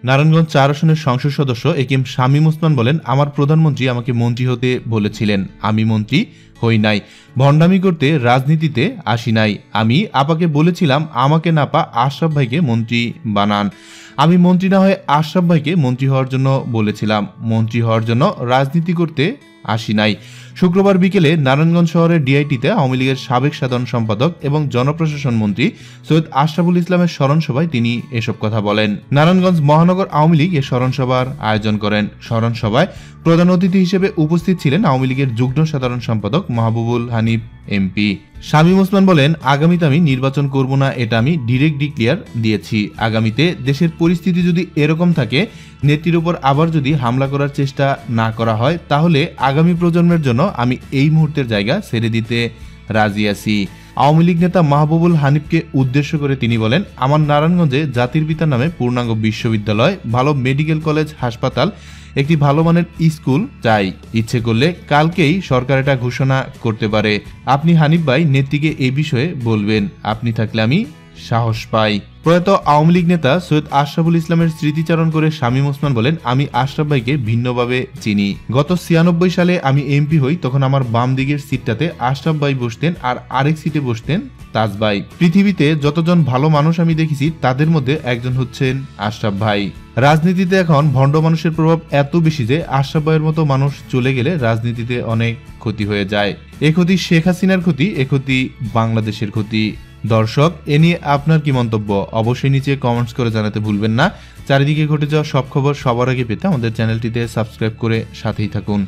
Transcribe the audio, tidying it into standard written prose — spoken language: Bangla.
নারায়ণগঞ্জ 4 আসনের সংসদ সদস্য একেএম শামীম ওসমান বলেন, আমার প্রধানমন্ত্রী আমাকে মন্ত্রী হতে বলেছিলেন, আমি মন্ত্রী হই নাই। ভণ্ডামি করতে রাজনীতিতে আসি নাই। আমি আপাকে বলেছিলাম আমাকে না পা আশরাফ ভাইকে মন্ত্রী বানান। আমি মন্ত্রী না হয়ে আশরাফ ভাইকে মন্ত্রী হওয়ার জন্য বলেছিলাম। মন্ত্রী হওয়ার জন্য রাজনীতি করতে আসি নাই। শুক্রবার বিকেলে নারায়ণগঞ্জ শহরের ডিআইটিতে আওয়ামী লীগের সাবেক সাধারণ সম্পাদক এবং জনপ্রশাসন মন্ত্রী সৈয়দ আশরাফুল ইসলামের স্মরণ সভায় তিনি এসব কথা বলেন। নারায়ণগঞ্জ মহানগর আওয়ামী লীগ এ স্মরণ সভার আয়োজন করেন। স্মরণ সভায় প্রধান অতিথি হিসেবে উপস্থিত ছিলেন আওয়ামী লীগের যুগ্ম সাধারণ সম্পাদক মাহবুবুল হানিফ এমপি। শামীম ওসমান বলেন, আগামীতে আমি নির্বাচন করব না, এটা আমি ডিরেক্ট ডিক্লিয়ার দিয়েছি। আগামীতে দেশের পরিস্থিতি যদি এরকম থাকে, নেত্রীর উপর আবার যদি হামলা করার চেষ্টা না করা হয়, তাহলে আগামী প্রজন্মের জন্য আমি এই মুহূর্তের জায়গা ছেড়ে দিতে রাজি আছি। আওয়ামী লীগ নেতা মাহবুবুল হানিফকে উদ্দেশ্য করে তিনি বলেন, আমার নারায়ণগঞ্জে জাতির পিতা নামে পূর্ণাঙ্গ বিশ্ববিদ্যালয়, ভালো মেডিকেল কলেজ, হাসপাতাল, একটি ভালো মানের স্কুল চাই। ইচ্ছে করলে কালকেই সরকার এটা ঘোষণা করতে পারে। আপনি হানিফ ভাই নেত্রীকে এই বিষয়ে বলবেন। আপনি থাকলে আমি সাহস পাই। প্রয়াত আওয়ামী লীগ নেতা সৈয়দ আশরাফুল ইসলামের স্মৃতিচারণ করে শামীম ওসমান বলেন, আমি আশরাফ ভাইকে ভিন্নভাবে চিনি। গত 96 সালে আমি এমপি হই, তখন আমার বাম দিকের সিটটাতে আশরাফ ভাই বসতেন আর আরেক সিটে বসতেন তাজ ভাই। পৃথিবীতে যতজন ভালো মানুষ আমি দেখেছি তাদের মধ্যে একজন হচ্ছেন আশরাফ ভাই। রাজনীতিতে এখন ভণ্ড মানুষের প্রভাব এত বেশি যে আশরাফ ভাইয়ের মতো মানুষ চলে গেলে রাজনীতিতে অনেক ক্ষতি হয়ে যায়। এ ক্ষতি শেখ হাসিনার ক্ষতি, এ ক্ষতি বাংলাদেশের ক্ষতি। দর্শক, এ নিয়ে আপনার কি মন্তব্য অবশ্যই নিচে কমেন্টস করে জানাতে ভুলবেন না। চারিদিকে ঘটে যাওয়া সব খবর সবার আগে পেতে আমাদের চ্যানেলটিতে সাবস্ক্রাইব করে সাথেই থাকুন।